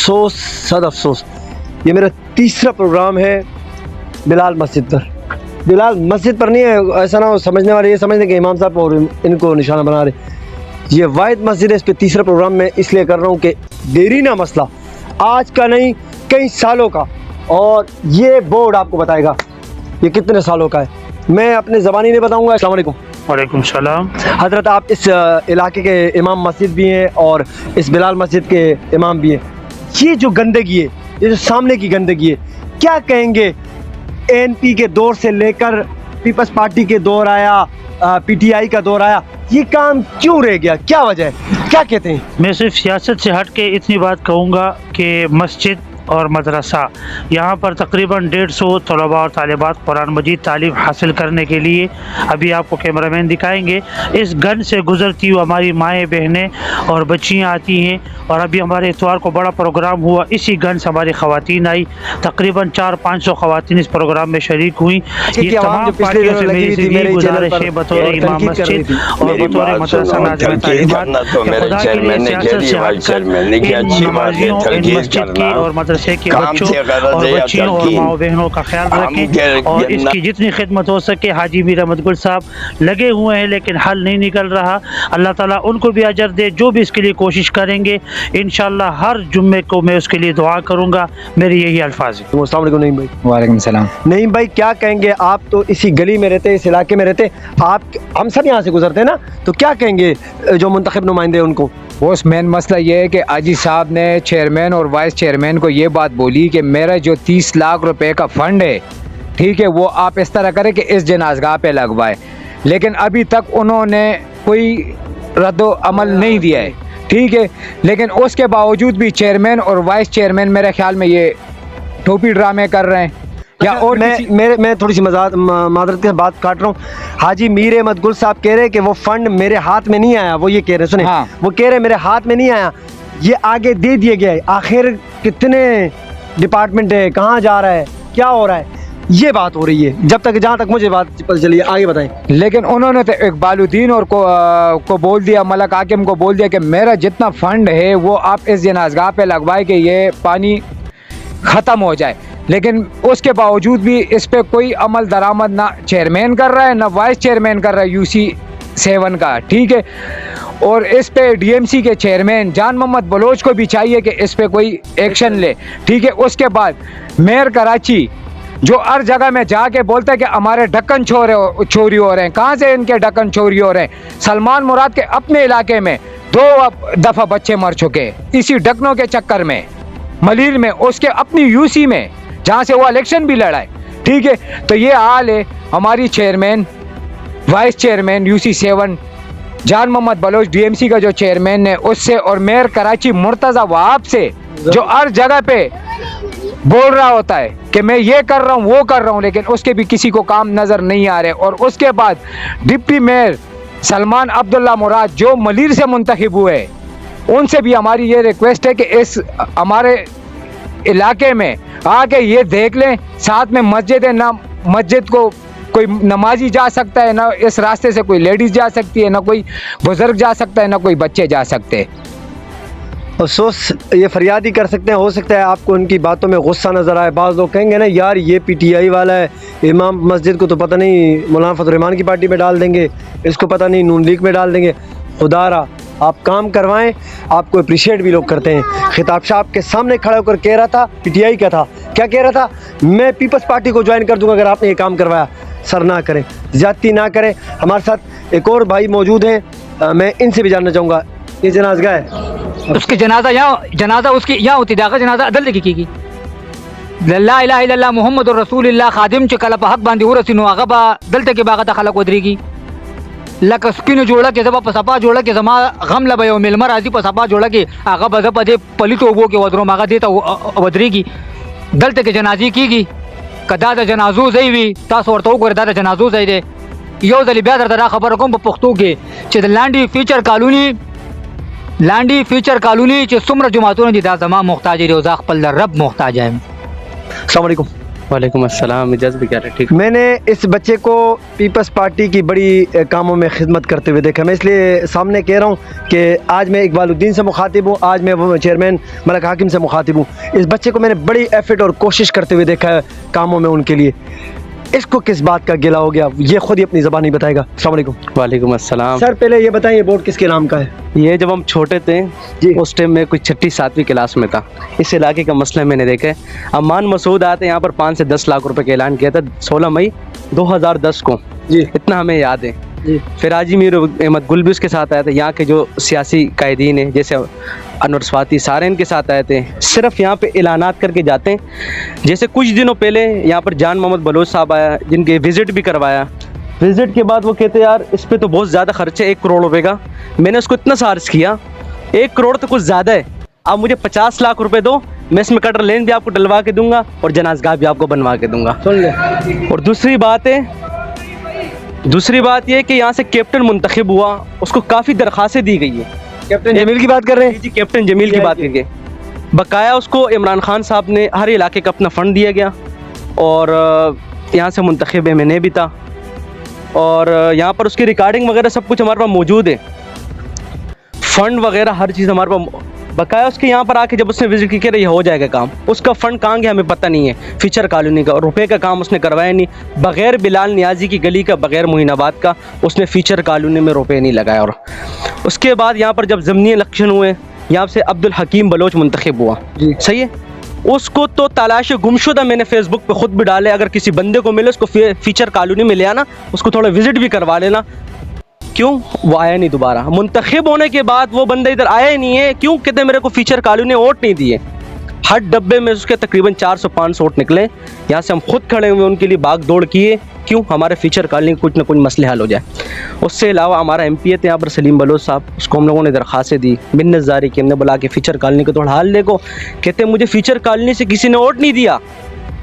अफसोस सद अफसोस, ये मेरा तीसरा प्रोग्राम है बिलाल मस्जिद पर। बिलाल मस्जिद पर नहीं है, ऐसा ना हो समझने वाले ये समझने कि इमाम साहब और इनको निशाना बना रहे। ये वाहिद मस्जिद है, इस पर तीसरा प्रोग्राम मैं इसलिए कर रहा हूँ कि देरीना मसला आज का नहीं कई सालों का, और ये बोर्ड आपको बताएगा ये कितने सालों का है। मैं अपने ज़बानी नहीं बताऊँगा। अस्सलाम वालेकुम। वालेकुम सलाम। हज़रत आप इस इलाके के इमाम मस्जिद भी हैं और इस बिलाल मस्जिद के इमाम भी हैं। ये जो गंदगी है, ये जो सामने की गंदगी है, क्या कहेंगे? एनपी के दौर से लेकर पीपल्स पार्टी के दौर आया, पीटीआई का दौर आया, ये काम क्यों रह गया? क्या वजह है? क्या कहते हैं? मैं सिर्फ सियासत से हट के इतनी बात कहूँगा कि मस्जिद और मदरसा यहाँ पर तकरीबन 150 तलबा और तालिबात कुरान मजीद तालीम हासिल करने के लिए, अभी आपको कैमरामैन दिखाएंगे, इस गन से गुजरती हुई हमारी माएँ बहनें और बच्चियाँ आती हैं। और अभी हमारे इतवार को बड़ा प्रोग्राम हुआ, इसी गन से हमारी ख़वातीन आई, तकरीबन 400-500 ख़वातीन इस प्रोग्राम में शरीक हुई। ये तमाम पार्टियों से मेरी सीधी गुजारिश है बतौर इमाम मस्जिद और बतौर मदरसा नाज़िम तालिबात, खुदा के लिए सियासत से हटकर इन नमाजियों, इन मस्जिद की और मदरसे के बच्चों और बच्चियों और माओ बहनों का ख्याल रखें और इसकी जितनी खिदमत हो सके। हाजी मीर अहमद गुल साहब लगे हुए हैं लेकिन हल नहीं निकल रहा। अल्लाह ताला उनको भी अजर दे जो भी इसके लिए कोशिश करेंगे। इंशाअल्लाह हर जुम्मे को मैं उसके लिए दुआ करूँगा। मेरी यही अल्फाज है। अस्सलाम वालेकुम नईम भाई। वालेकुम सलाम। नईम भाई क्या कहेंगे? आप तो इसी गली में रहते, इस इलाके में रहते, आप हम सब यहाँ से गुजरते हैं ना, तो क्या कहेंगे जो मुंतखब नुमाइंदे उनको? बॉस मेन मसला ये है कि आजी साहब ने चेयरमैन और वाइस चेयरमैन को ये बात बोली कि मेरा जो 30 लाख रुपए का फंड है, ठीक है, वो आप इस तरह करें कि इस जनाज़गाह पे लगवाए, लेकिन अभी तक उन्होंने कोई रद्दो अमल नहीं दिया है, ठीक है। लेकिन उसके बावजूद भी चेयरमैन और वाइस चेयरमैन मेरे ख्याल में ये टोपी ड्रामे कर रहे हैं। क्या और मैं थोड़ी सी मादरत के बात काट रहा हूँ। हाजी मीर अहमद गुल साहब कह रहे हैं कि वो फंड मेरे हाथ में नहीं आया, वो ये कह रहे, सुने, हाँ। वो कह रहे मेरे हाथ में नहीं आया, ये आगे दे दिए गया है। आखिर कितने डिपार्टमेंट है, कहाँ जा रहा है, क्या हो रहा है, ये बात हो रही है जब तक, जहाँ तक मुझे बात पता चली। आगे बताएं। लेकिन उन्होंने तो इकबालुद्दीन और को बोल दिया, मलक हाकिम को बोल दिया कि मेरा जितना फंड है वो आप इस जनाज़गाह पे लगवाए कि ये पानी ख़त्म हो जाए। लेकिन उसके बावजूद भी इस पे कोई अमल दरामद ना चेयरमैन कर रहा है ना वाइस चेयरमैन कर रहा है यूसी 7 का, ठीक है। और इस पे डीएमसी के चेयरमैन जान मोहम्मद बलोच को भी चाहिए कि इस पे कोई एक्शन ले, ठीक है। उसके बाद मेयर कराची जो हर जगह में जाके बोलता है कि हमारे ढक्कन चोरी हो रहे हैं। कहाँ से इनके ढक्कन चोरी हो रहे हैं? सलमान मुराद के अपने इलाके में 2 दफ़ा बच्चे मर चुके इसी ढक्कनों के चक्कर में, मलीर में, उसके अपनी यूसी में जहाँ से वो इलेक्शन भी लड़ा है, ठीक है। तो ये हाल है हमारी चेयरमैन, वाइस चेयरमैन यूसी 7 जान मोहम्मद बलोच डीएमसी का जो चेयरमैन है उससे, और मेयर कराची मुर्तज़ा वहाब से जो हर जगह पे बोल रहा होता है कि मैं ये कर रहा हूँ वो कर रहा हूँ, लेकिन उसके भी किसी को काम नज़र नहीं आ रहे। और उसके बाद डिप्टी मेयर सलमान अब्दुल्ला मुराद जो मलीर से मुंतखब हुए, उनसे भी हमारी ये रिक्वेस्ट है कि इस हमारे इलाके में आके ये देख लें, साथ में मस्जिद है ना, मस्जिद को कोई नमाजी जा सकता है ना, इस रास्ते से कोई लेडीज़ जा सकती है ना, कोई बुजुर्ग जा सकता है ना, कोई बच्चे जा सकते हैं। अफसोस ये फरियाद ही कर सकते हैं। हो सकता है आपको उनकी बातों में गुस्सा नज़र आए। बाज़ लोग कहेंगे ना यार ये पीटीआई वाला है, इमाम मस्जिद को तो पता नहीं मौलाना फजल रहमान की पार्टी में डाल देंगे, इसको पता नहीं नून लीग में डाल देंगे। खुदारा आप काम करवाएं, आपको अप्रिशिएट भी लोग करते हैं। खिताब शाह आपके सामने खड़ा होकर कह रहा था, पीटीआई का था, क्या कह रहा था? मैं पीपल्स पार्टी को ज्वाइन कर दूंगा अगर आपने ये काम करवाया। सर ना करें, ज़्यादती ना करें। हमारे साथ एक और भाई मौजूद हैं, मैं इनसे भी जानना चाहूँगा। ये जनाज़गाह है, उसकी जनाजा उसकी यहाँ होती दागा जनाजा अदल की ला इलाहा इल्लल्लाह मुहम्मदुर रसूलुल्लाह खादिम च कला हक बांधी रसिनो आगा बा दलते के बागा खलक वदरीगी लक स्किन जोड़ा के जब पसपा जोड़ा के जमा गम लबयो मिलमर राजी पसपा जोड़ा के आगा बजा पदे पलित ओबो के वदरो मागा देता वदरीगी दलते के जनाजी कीगी कदा द जनाजू जईवी तास वर्तो को दा जनाजू जई दे यो जली ब्यादर दरा खबर कोम पख्तो के च लैंडी फीचर कॉलोनी च सुमर जुमातों ने दा तमाम मुहताज रोजा खपल रब मुहताज है। अस्सलाम वालेकुम। वालेकुम अस्सलाम। मिजाज भी कह रहे ठीक। मैंने इस बच्चे को पीपल्स पार्टी की बड़ी कामों में खिदमत करते हुए देखा। मैं इसलिए सामने कह रहा हूँ कि आज मैं इकबालुद्दीन से मुखातिब हूँ, आज मैं वो चेयरमैन मलक हाकिम से मुखातिब हूँ। इस बच्चे को मैंने बड़ी एफर्ट और कोशिश करते हुए देखा है कामों में उनके लिए। इसको किस बात का गिला हो गया ये खुद ही अपनी ज़बानी बताएगा। अस्सलाम वालेकुम। वालेकुम अस्सलाम। सर पहले ये बताइए बोर्ड किसके नाम का है? ये जब हम छोटे थे जी। उस टाइम में कोई 6ठी-7वीं क्लास में था। इस इलाके का मसला मैंने देखा है। अमान मसूद आए थे यहाँ पर 5 से 10 लाख रुपए का ऐलान किया था 16 मई 2010 को। जी इतना हमें याद है। जी फिर हाजी मीर अहमद गुल भी उसके साथ आए थे। यहाँ के जो सियासी कायदीन हैं जैसे अनवर स्वाति सारे इनके साथ आए थे। सिर्फ यहाँ पे ऐलानात करके जाते हैं। जैसे कुछ दिनों पहले यहाँ पर जान मोहम्मद बलोच साहब आया जिनके विज़िट भी करवाया। विज़िट के बाद वो कहते यार इस पे तो बहुत ज़्यादा खर्च है 1 करोड़ रुपए का। मैंने उसको इतना सा अर्ज़ किया 1 करोड़ तो कुछ ज़्यादा है, आप मुझे 50 लाख रुपए दो, मैं इसमें कटर लेन भी आपको डलवा के दूंगा और जनाज़गाह भी आपको बनवा के दूंगा। सुन ले। और दूसरी बात ये कि यहाँ से कैप्टन मुंतखब हुआ, उसको काफ़ी दरख्वास्तें दी गई है। कैप्टन जमील की बात कर रहे हैं? जी कैप्टन जमील की बात करके बकाया उसको इमरान खान साहब ने हर इलाके का अपना फ़ंड दिया गया और यहाँ से मुंतखब मैंने भी था और यहाँ पर उसकी रिकॉर्डिंग वगैरह सब कुछ हमारे पास मौजूद है। फ़ंड वगैरह हर चीज़ हमारे पास बकाया उसके यहाँ पर आके जब उसने विजिट की ये हो जाएगा काम, उसका फ़ंड कहाँ गया हमें पता नहीं है। फीचर कॉलोनी का रुपए का काम उसने करवाया नहीं, बग़ैर बिलाल नियाजी की गली का, बग़ैर मोहिनाबाद का उसने फीचर कॉलोनी में रुपए नहीं लगाया। और उसके बाद यहाँ पर जब ज़मीनी इलेक्शन हुए यहाँ से अब्दुल हकीम बलोच मुंतखब हुआ। जी सही है। उसको तो तलाश गुमशुदा मैंने फेसबुक पे ख़ुद भी डाले, अगर किसी बंदे को मिले उसको फीचर कॉलोनी में ले आना, उसको थोड़ा विज़िट भी करवा लेना। क्यों? वो आया नहीं दोबारा। मुंतखब होने के बाद वो बंदा इधर आया ही नहीं है। क्यों? कहते मेरे को फीचर कॉलोनी ने वोट नहीं दिए। हर डब्बे में उसके तकरीबन 400-500 वोट निकले। यहाँ से हम खुद खड़े हुए उनके लिए भाग दौड़ किए। क्यों? हमारे फीचर कॉलोनी के कुछ ना कुछ मसले हल हो जाए। उससे अलावा हमारा MP थे यहाँ पर सलीम बलोच साहब, उसको हम लोगों ने दरख्वास्तें दी, मिन्नत जारी की, हमने बोला कि फ़ीचर कॉलोनी को थोड़ा हाल देखो। कहते मुझे फ़ीचर कॉलोनी से किसी ने वोट नहीं दिया।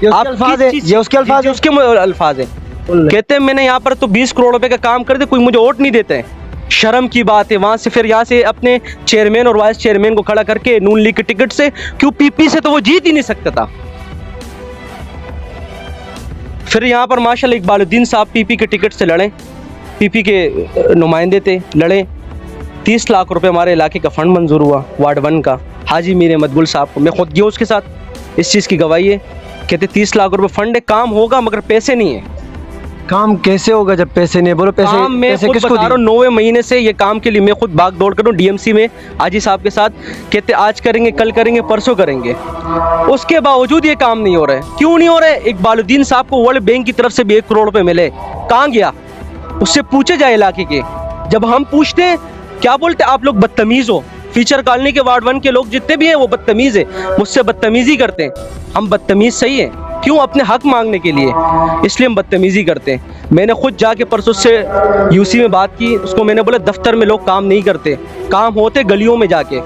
ये उसके अल्फाज है, ये उसके अल्फाज है। उसके अल्फाज है। कहते हैं मैंने यहाँ पर तो 20 करोड़ रुपए का काम कर दे, कोई मुझे वोट नहीं देते हैं। शर्म की बात है। वहाँ से फिर यहाँ से अपने चेयरमैन और वाइस चेयरमैन को खड़ा करके नून लीग के टिकट से, क्यों PP से तो वो जीत ही नहीं सकता था। फिर यहाँ पर माशाल्लाह इकबालुद्दीन साहब PP के टिकट से लड़े, PP के नुमाइंदे थे, लड़े। 30 लाख रुपए हमारे इलाके का फ़ंड मंजूर हुआ वार्ड 1 का। हाजी मीर अहमद गुल साहब को मैं खुद गया उसके साथ, इस चीज़ की गवाही है। कहते 30 लाख रुपए फ़ंड है, काम होगा मगर पैसे नहीं है। काम कैसे होगा जब पैसे नहीं? बोलो पैसे। काम मैं पैसे खुद किसको बता रहा हूँ, 9वें महीने से ये काम के लिए मैं खुद भाग दौड़ कर रहा हूँ DMC में हाजी साहब के साथ। कहते आज करेंगे, कल करेंगे, परसों करेंगे, उसके बावजूद ये काम नहीं हो रहा है। क्यों नहीं हो रहा है? इकबालुद्दीन साहब को वर्ल्ड बैंक की तरफ से भी 1 करोड़ रुपए मिले, कहाँ गया? उससे पूछे जाए इलाके के। जब हम पूछते हैं क्या बोलते आप लोग बदतमीज़ हो। फीचर कॉलोनी के वार्ड 1 के लोग जितने भी हैं वो बदतमीज़ है, मुझसे बदतमीज़ी करते हैं। हम बदतमीज़ सही है? क्यों? अपने हक मांगने के लिए, इसलिए हम बदतमीज़ी करते हैं। मैंने खुद जाके परसों से UC में बात की, उसको मैंने बोला दफ्तर में लोग काम नहीं करते, काम होते गलियों में जाके।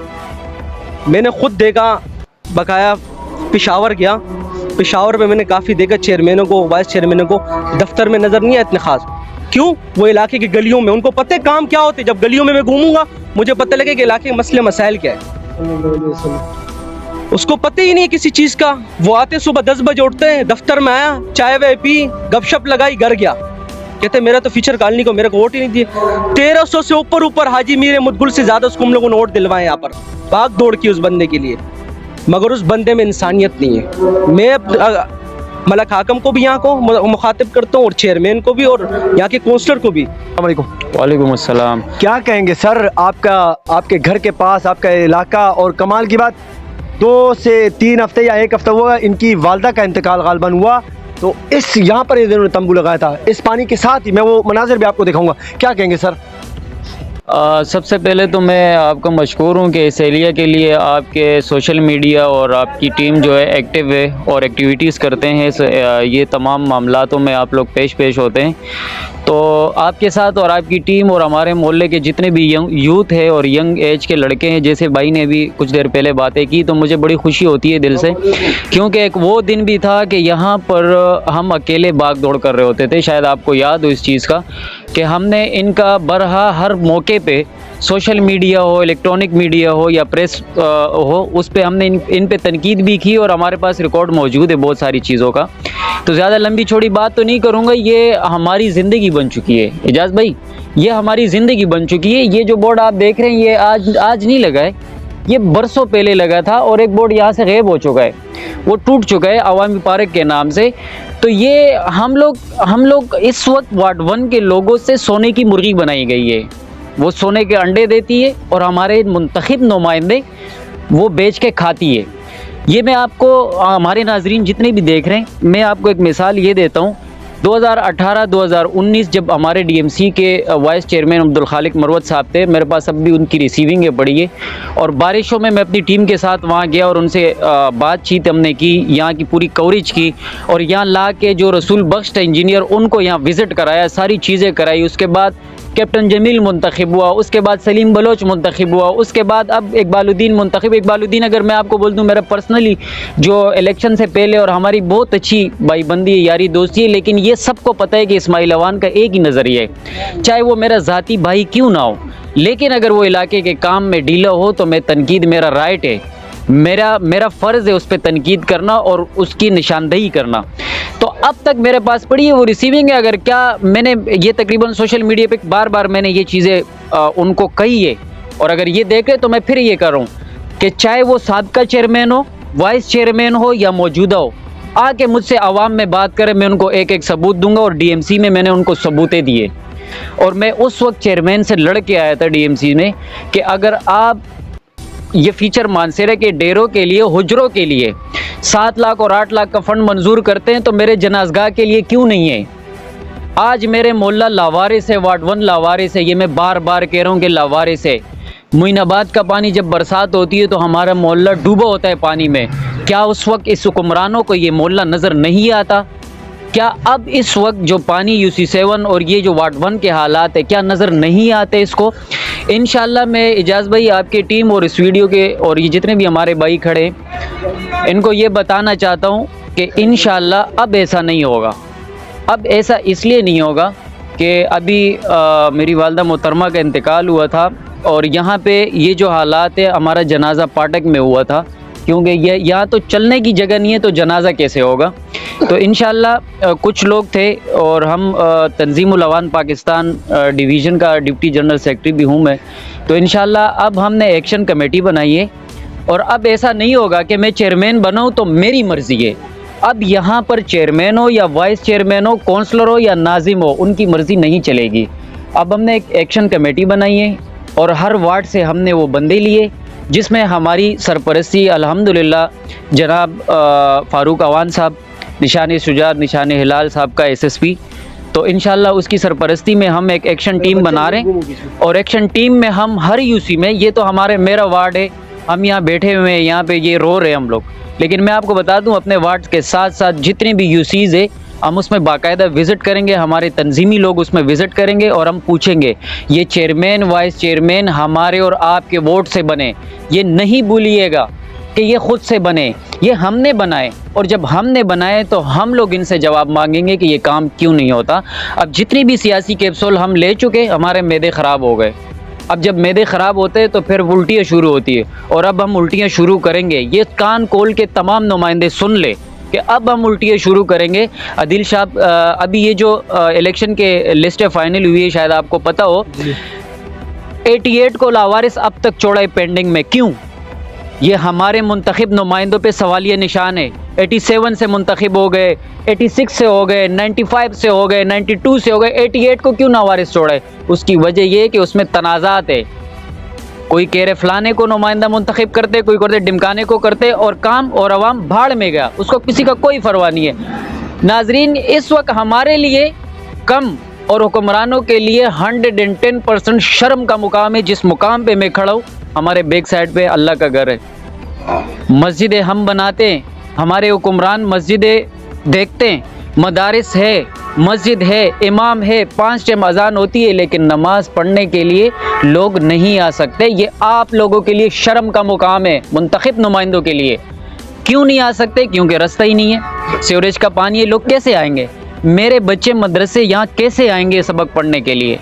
मैंने खुद देखा, बकाया पेशावर गया, पेशावर में मैंने काफ़ी देखा चेयरमैनों को, वाइस चेयरमैनों को दफ्तर में नज़र नहीं आया इतने ख़ास। क्यों? वो इलाके के गलियों में, उनको पता है काम क्या होते। जब गलियों में मैं घूमूंगा मुझे पता लगे कि इलाके के मसले मसाइल क्या है। उसको पता ही नहीं है किसी चीज़ का। वो आते सुबह 10 बजे उठते हैं, दफ्तर में आया, चाय वाय पी, गपशप लगाई, घर गया। कहते मेरा तो फीचर कॉलोनी को मेरे को वोट ही नहीं दिए। 1300 से ऊपर हाजी मीर अहमद गुल से ज़्यादा उसको हम लोगों ने वोट दिलवाए। यहाँ पर भाग दौड़ की उस बंदे के लिए, मगर उस बंदे में इंसानियत नहीं है। मैं मलक हाकिम को भी यहाँ को मुखातिब करता हूँ और चेयरमैन को भी और यहाँ के काउंसलर को भी। वालेकुम अस्सलाम। क्या कहेंगे सर, आपके घर के पास आपका इलाका, और कमाल की बात 2 से 3 हफ्ते या 1 हफ्ता हुआ इनकी वालदा का इंतकाल गालबन हुआ, तो इस यहाँ पर इन्होंने तंबू लगाया था इस पानी के साथ ही। मैं वो मनाजिर भी आपको दिखाऊंगा। क्या कहेंगे सर? सबसे पहले तो मैं आपका मशकूर हूँ कि इस एरिया के लिए आपके सोशल मीडिया और आपकी टीम जो है एक्टिव है और एक्टिविटीज़ करते हैं। ये तमाम मामलातों में आप लोग पेश होते हैं। तो आपके साथ और आपकी टीम और हमारे मोहल्ले के जितने भी यूथ है और यंग एज के लड़के हैं, जैसे भाई ने भी कुछ देर पहले बातें की, तो मुझे बड़ी खुशी होती है दिल से, क्योंकि एक वो दिन भी था कि यहाँ पर हम अकेले भाग दौड़ कर रहे होते थे। शायद आपको याद हो इस चीज़ का कि हमने इनका बरहा हर मौके पे सोशल मीडिया हो, इलेक्ट्रॉनिक मीडिया हो या प्रेस हो, उस पे हमने इन पे तनकीद भी की और हमारे पास रिकॉर्ड मौजूद है बहुत सारी चीज़ों का। तो ज़्यादा लंबी चौड़ी बात तो नहीं करूँगा, ये हमारी ज़िंदगी बन चुकी है एजाज भाई, ये हमारी ज़िंदगी बन चुकी है। ये जो बोर्ड आप देख रहे हैं ये आज नहीं लगा है, ये बरसों पहले लगा था और एक बोर्ड यहाँ से गायब हो चुका है, वो टूट चुका है अवामी पार्क के नाम से। तो ये हम लोग इस वक्त वार्ड 1 के लोगों से सोने की मुर्गी बनाई गई है, वो सोने के अंडे देती है और हमारे मुंतखब नुमाइंदे वो बेच के खाती है। ये मैं आपको हमारे नाजरीन जितने भी देख रहे हैं, मैं आपको एक मिसाल ये देता हूँ। 2018-2019 जब हमारे डीएमसी के वाइस चेयरमैन अब्दुल खालिक मरवत साहब थे, मेरे पास अब भी उनकी रिसीविंग है पड़ी है, और बारिशों में मैं अपनी टीम के साथ वहाँ गया और उनसे बातचीत हमने की, यहाँ की पूरी कवरेज की और यहाँ ला के जो रसूल बख्श इंजीनियर उनको यहाँ विज़िट कराया, सारी चीज़ें कराई। उसके बाद कैप्टन जमील मुंतखब हुआ, उसके बाद सलीम बलोच मुंतखब हुआ, उसके बाद अब इकबालुद्दीन मुंतखब। इकबालुद्दीन अगर मैं आपको बोल दूं मेरा पर्सनली जो इलेक्शन से पहले और हमारी बहुत अच्छी भाईबंदी है, यारी दोस्ती है, लेकिन ये सबको पता है कि इस्माइल अवान का एक ही नज़रिया है, चाहे वो मेरा ज़ाती भाई क्यों ना हो, लेकिन अगर वो इलाके के काम में ढीला हो तो मैं तनकीद, मेरा राइट है, मेरा फ़र्ज़ है उस पर तनकीद करना और उसकी निशानदेही करना। तो अब तक मेरे पास पड़ी है वो रिसीविंग है। अगर क्या मैंने ये तकरीबन सोशल मीडिया पे बार बार मैंने ये चीज़ें उनको कही है, और अगर ये देखें तो मैं फिर ये कर रहा हूँ कि चाहे वो साबिका चेयरमैन हो, वाइस चेयरमैन हो या मौजूदा हो, आके मुझसे आवाम में बात करें, मैं उनको एक एक सबूत दूंगा। और डीएमसी में मैंने उनको सबूतें दिए और मैं उस वक्त चेयरमैन से लड़ के आया था डीएमसी में कि अगर आप ये फीचर मानसेरा के डेरों के लिए, हुजरों के लिए 7 लाख और 8 लाख का फंड मंजूर करते हैं तो मेरे जनाजगाह के लिए क्यों नहीं है? आज मेरे मोहल्ला लावारिस है, वार्ड 1 लावारिस है, ये मैं बार बार कह रहा हूँ कि लावारिस है। मोइनाबाद का पानी जब बरसात होती है तो हमारा मोहल्ला डूबा होता है पानी में। क्या उस वक्त इस हुक्मरानों को ये मोहल्ला नज़र नहीं आता? क्या अब इस वक्त जो पानी UC7 और ये जो वार्ड 1 के हालात है क्या नज़र नहीं आते इसको? इंशाल्लाह मैं इजाज़ भाई आपकी टीम और इस वीडियो के और ये जितने भी हमारे भाई खड़े हैं इनको ये बताना चाहता हूँ कि इंशाल्लाह अब ऐसा नहीं होगा। अब ऐसा इसलिए नहीं होगा कि अभी मेरी वालदा मोहतरमा का इंतकाल हुआ था और यहाँ पे ये जो हालात है, हमारा जनाजा पाटक में हुआ था, क्योंकि ये यहाँ तो चलने की जगह नहीं है तो जनाजा कैसे होगा। तो इंशाल्लाह कुछ लोग थे और हम तंजीमुल अवान पाकिस्तान डिवीज़न का डिप्टी जनरल सेक्रेटरी भी हूँ मैं, तो इंशाल्लाह अब हमने एक्शन कमेटी बनाई है और अब ऐसा नहीं होगा कि मैं चेयरमैन बनाऊँ तो मेरी मर्ज़ी है। अब यहाँ पर चेयरमैन हो या वाइस चेयरमैन हो, कौंसलर हो या नाजिम हो, उनकी मर्ज़ी नहीं चलेगी। अब हमने एक एक्शन कमेटी बनाई है और हर वार्ड से हमने वो बंदे लिए जिसमें हमारी सरपरस्ती अल्हम्दुलिल्लाह जनाब फ़ारूक अवान साहब, निशान शुजात, निशान हिलाल साहब का SSP, तो इंशाल्लाह उसकी सरपरस्ती में हम एक एक्शन टीम बना रहे हैं और एक्शन टीम में हम हर UC में, ये तो मेरा वार्ड है, हम यहाँ बैठे हुए हैं, यहाँ पे ये रो रहे हैं हम लोग, लेकिन मैं आपको बता दूं अपने वार्ड के साथ साथ जितने भी UCs है हम उसमें बाकायदा विज़िट करेंगे, हमारे तंजीमी लोग उसमें विज़िट करेंगे और हम पूछेंगे ये चेयरमैन वाइस चेयरमैन हमारे और आपके वोट से बने, ये नहीं भूलिएगा कि ये ख़ुद से बने, ये हमने बनाए और जब हमने बनाए तो हम लोग इनसे जवाब मांगेंगे कि ये काम क्यों नहीं होता। अब जितनी भी सियासी कैप्सूल हम ले चुके, हमारे मैदे ख़राब हो गए। अब जब मैदे ख़राब होते हैं तो फिर उल्टियाँ शुरू होती है और अब हम उल्टियाँ शुरू करेंगे। ये कान खोल के तमाम नुमाइंदे सुन ले कि अब हम उल्टियाँ शुरू करेंगे। आदिल साहब अभी ये जो इलेक्शन के लिस्ट फाइनल हुई है, शायद आपको पता हो, 88 को लावारिस अब तक चौड़ा पेंडिंग में। क्यों? ये हमारे मुंतखब नुमाइंदों पे सवालिया निशान है। 87 से मुंतखब हो गए, 86 से हो गए, 95 से हो गए, 92 से हो गए, 88 को क्यों नावारिस छोड़े? उसकी वजह ये है कि उसमें तनाज़ात है। कोई कह रहे फलाने को नुमाइंदा मुंतखब करते, कोई कहते डिमकाने को करते और काम और अवाम भाड़ में गया, उसको किसी का कोई परवाह नहीं है। नाजरीन, इस वक्त हमारे लिए कम और हुक्मरानों के लिए 110% शर्म का मुकाम है। जिस मुकाम पे मैं खड़ा हूँ, हमारे बैक साइड पे अल्लाह का घर है, मस्जिदें हम बनाते हैं, हमारे हुक्मरान मस्जिदें देखते हैं, मदारिस है, मस्जिद है, इमाम है, 5 टाइम अजान होती है, लेकिन नमाज पढ़ने के लिए लोग नहीं आ सकते। ये आप लोगों के लिए शर्म का मुकाम है, मुंतखब नुमाइंदों के लिए। क्यों नहीं आ सकते? क्योंकि रास्ता ही नहीं है, सीवरेज का पानी है, लोग कैसे आएंगे? मेरे बच्चे मदरसे यहाँ कैसे आएंगे सबक पढ़ने के लिए?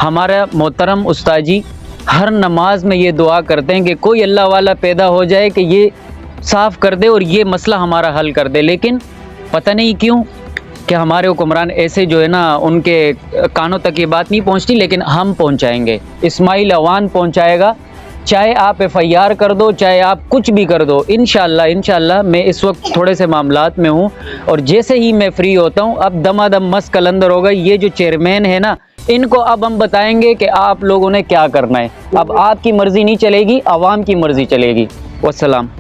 हमारा मोहतरम उस्ताद जी हर नमाज में ये दुआ करते हैं कि कोई अल्लाह वाला पैदा हो जाए कि ये साफ़ कर दे और ये मसला हमारा हल कर दे, लेकिन पता नहीं क्यों कि हमारे हुक्मरान ऐसे जो है ना, उनके कानों तक ये बात नहीं पहुंचती, लेकिन हम पहुंचाएंगे। इस्माइल अवान पहुंचाएगा, चाहे आप FIR कर दो, चाहे आप कुछ भी कर दो। इंशाल्लाह मैं इस वक्त थोड़े से मामलात में हूँ और जैसे ही मैं फ्री होता हूँ, अब दमादम मस कलंदर होगा। ये जो चेयरमैन है ना, इनको अब हम बताएंगे कि आप लोगों ने क्या करना है। अब आपकी मर्ज़ी नहीं चलेगी, आवाम की मर्ज़ी चलेगी। वस्सलाम।